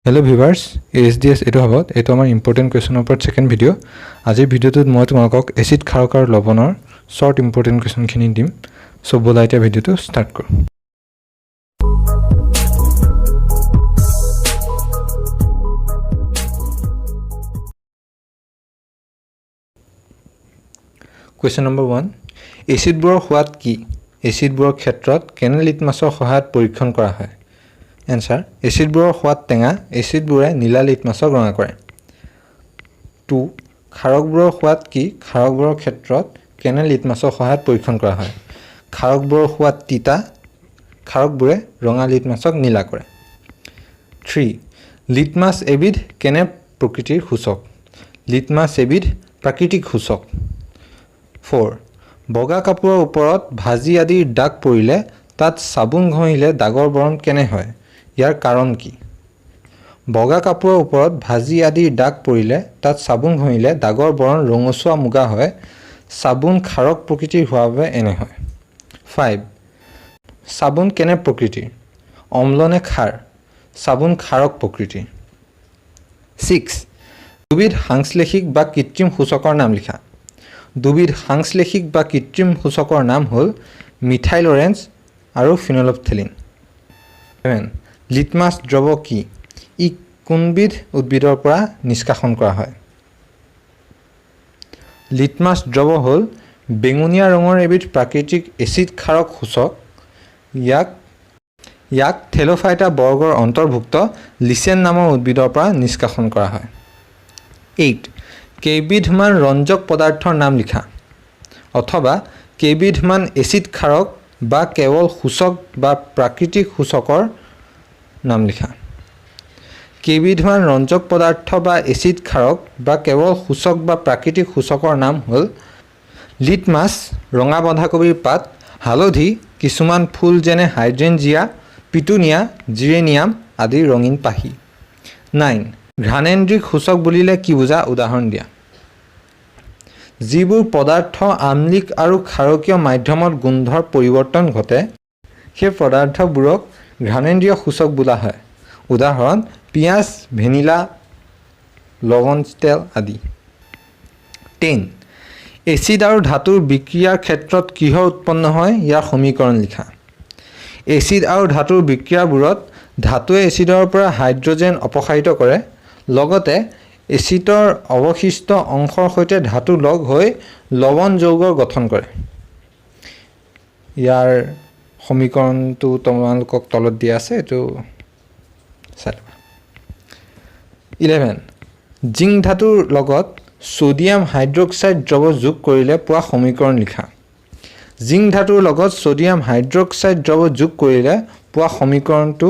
Hello viewers, ASDS etu habot etu amar important question upor second video. Ajir video tut moi tumalok acid kharokar lobonor short important question khini dim. So bola eta video tu start kor. Question number 1. Acid bor hwat ki? Acid bor khetrot kene litmasor sahat porikshon kora hoy? Answer. Acid bor hwat tenga, acid bore nila litmasor ranga kore. 2. Kharok bor hwat ki? Kharok bor khetrot kene litmasor sahat porikshon kora hoy? Kharok bor hwat tita, kharok bore ranga litmasok nila kore. 3. Litmas ebid kene prokritir husok? Litmas ebid prakritik husok. 4. Boga kapur oporot bhaji adi dag porile tat sabun ghoile dagor boron kene hoy? Yar karon ki? Boga kapur oporot bhaji adi dag porile tat sabun ghoile dagor boron rongosua muga hoy? Sabun kharok prokritir hoabe ene hoy. 5. Sabun kene prokritir? Omlone khar? Sabun kharok prokritir. 6. Dubid hangsleshik ba kitrim husokor nam likha. দুবিধ সাংশ্লেষিক বা কৃত্ৰিম সূচকৰ নাম হ'ল methyl orange আৰু ফিনলফথেলিন। 7. Litmus দ্ৰৱ কি? ই কোনবিধ উদ্ভিদৰ পৰা নিষ্কাশন কৰা হয়? লিটমাছ দ্ৰৱ হ'ল বেঙুনীয়া ৰঙৰ এবিধ প্ৰাকৃতিক এচিড ক্ষাৰক সূচক। ইয়াক থেলোফাইটা বৰ্গৰ অন্তৰ্ভুক্ত লিচেন নামৰ উদ্ভিদৰ পৰা নিষ্কাশন কৰা হয়। 8. কেইবিধমান ৰঞ্জক পদাৰ্থৰ নাম লিখা অথবা কেইবিধমান এচিড ক্ষাৰক বা কেৱল সূচক বা প্ৰাকৃতিক সূচকৰ নাম লিখা। কেইবিধমান ৰঞ্জক পদাৰ্থ বা এচিড ক্ষাৰক বা কেৱল সূচক বা প্ৰাকৃতিক সূচকৰ নাম হ'ল লিটমাছ, ৰঙা বন্ধাকবিৰ পাত, হালধি, কিছুমান ফুল যেনে হাইড্ৰেঞ্জিয়া, পিটুনিয়া, জিৰেনিয়াম আদি ৰঙীন পাহি। 9. ঘ্ৰাণেন্দ্ৰিক সূচক বুলিলে কি বুজা? উদাহৰণ দিয়া। যিবোৰ পদাৰ্থ আম্লিক আৰু ক্ষাৰকীয় মাধ্যমত গোন্ধৰ পৰিৱৰ্তন ঘটে সেই পদাৰ্থবোৰক ঘ্ৰাণেন্দ্ৰীয় সূচক বোলা হয়। উদাহৰণ পিঁয়াজ, ভেনিলা, লৱণ তেল আদি। 10. এচিড আৰু ধাতুৰ বিক্ৰিয়াৰ ক্ষেত্ৰত কিহৰ উৎপন্ন হয়? ইয়াৰ সমীকৰণ লিখা। এচিড আৰু ধাতুৰ বিক্ৰিয়াবোৰত ধাতুৱে এচিডৰ পৰা হাইড্ৰজেন অপসাৰিত কৰে, লগতে এচিডৰ অৱশিষ্ট অংশৰ সৈতে ধাতু লগ হৈ লৱণ যৌগৰ গঠন কৰে। ইয়াৰ সমীকৰণটো তোমালোকক তলত দিয়া আছে, এইটো চাই ল'বা। 11. জিংক ধাতুৰ লগত সোডিয়াম হাইড্ৰক্সাইড দ্ৰৱ যোগ কৰিলে পোৱা সমীকৰণ লিখা। জিংক ধাতুৰ লগত সোডিয়াম হাইড্ৰক্সাইড দ্ৰৱ যোগ কৰিলে পোৱা সমীকৰণটো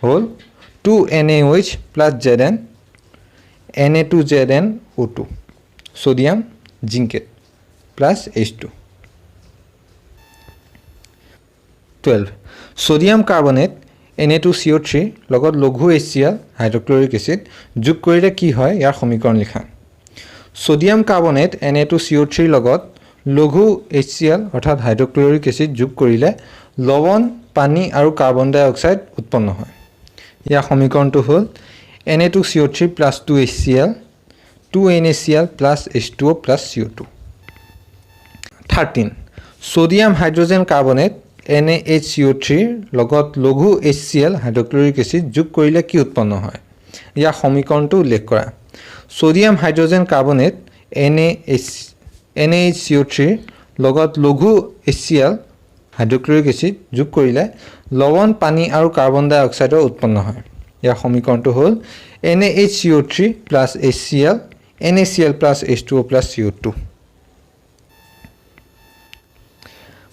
হ'ল 2NaOH plus Zn Na2ZnO2 sodium zincate plus H2। 12. Sodium carbonate Na2CO3 লগত লঘু HCl হাইড্ৰক্লৰিক এচিড যোগ কৰিলে কি হয়? ইয়াৰ সমীকৰণ লিখা। সোডিয়াম কাৰ্বনেট Na2CO3 লগত লঘু HCl অৰ্থাৎ হাইড্ৰক্লৰিক এচিড যোগ কৰিলে লৱণ, পানী আৰু কাৰ্বন ডাই অক্সাইড উৎপন্ন হয়। ইয়াৰ সমীকৰণটো হ'ল Na2CO3 plus 2HCl 2NaCl plus H2O plus CO2। 13. Sodium hydrogen carbonate NaHCO3 লগত লঘু HCl হাইড্ৰক্লৰিক এচিড যোগ কৰিলে কি উৎপন্ন হয়? ইয়াৰ সমীকৰণটো উল্লেখ কৰা। সোডিয়াম হাইড্ৰজেন কাৰ্বনেট NaHCO3 লগত লঘু HCl হাইড্ৰক্লৰিক এচিড যোগ কৰিলে লৱণ, পানী আৰু কাৰ্বন ডাই অক্সাইডৰ উৎপন্ন হয়। ইয়াৰ সমীকৰণটো হ'ল NaHCO3 plus HCl NaCl plus H2O plus CO2।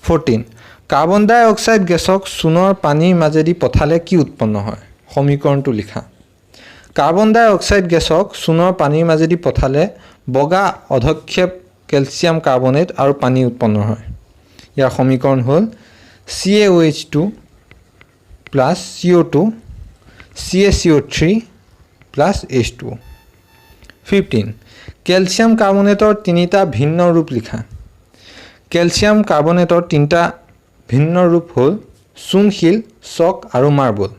14. Carbon ডাই অক্সাইড গেছক চূণৰ পানীৰ মাজেদি পঠালে কি উৎপন্ন হয়? সমীকৰণটো লিখা। কাৰ্বন ডাই অক্সাইড গেছক চূণৰ পানীৰ মাজেদি পঠালে বগা অধক্ষেপ কেলছিয়াম কাৰ্বনেট আৰু পানী উৎপন্ন হয়। ইয়াৰ সমীকৰণ হ'ল CaOH2 plus CO2 CaCO3 plus H2O। 15. Calcium কাৰ্বনেটৰ তিনিটা ভিন্ন ৰূপ লিখা। কেলছিয়াম কাৰ্বনেটৰ তিনিটা ভিন্ন ৰূপ হ'ল চূণশিল, চক আৰু মাৰ্বল।